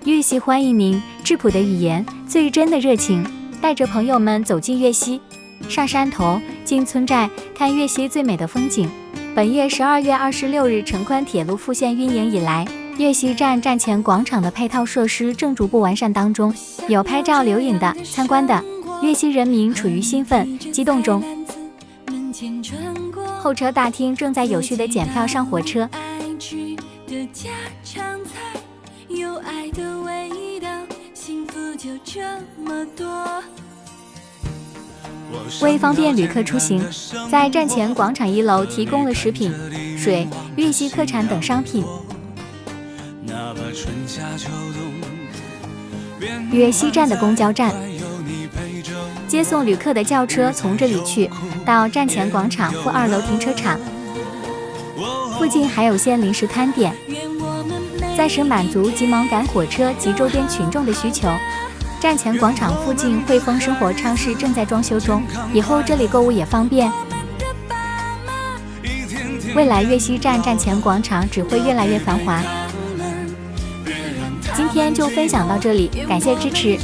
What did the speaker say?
粤西欢迎您，质朴的语言，最真的热情，带着朋友们走进粤西，上山头，进村寨，看粤西最美的风景。本月12月26日，成昆铁路复线运营以来，粤西站站前广场的配套设施正逐步完善当中，有拍照留影的、参观的，粤西人民处于兴奋、激动中。候车大厅正在有序地检票上火车。有爱的味道，幸福就这么多。为方便旅客出行，在站前广场1楼提供了食品、水、粤西特产等商品。粤西站的公交站，接送旅客的轿车从这里去到站前广场负2楼停车场，附近还有些临时摊点。暂时满足急忙赶火车及周边群众的需求。站前广场附近汇丰生活超市正在装修中，以后这里购物也方便。未来粤西站站前广场只会越来越繁华。今天就分享到这里，感谢支持。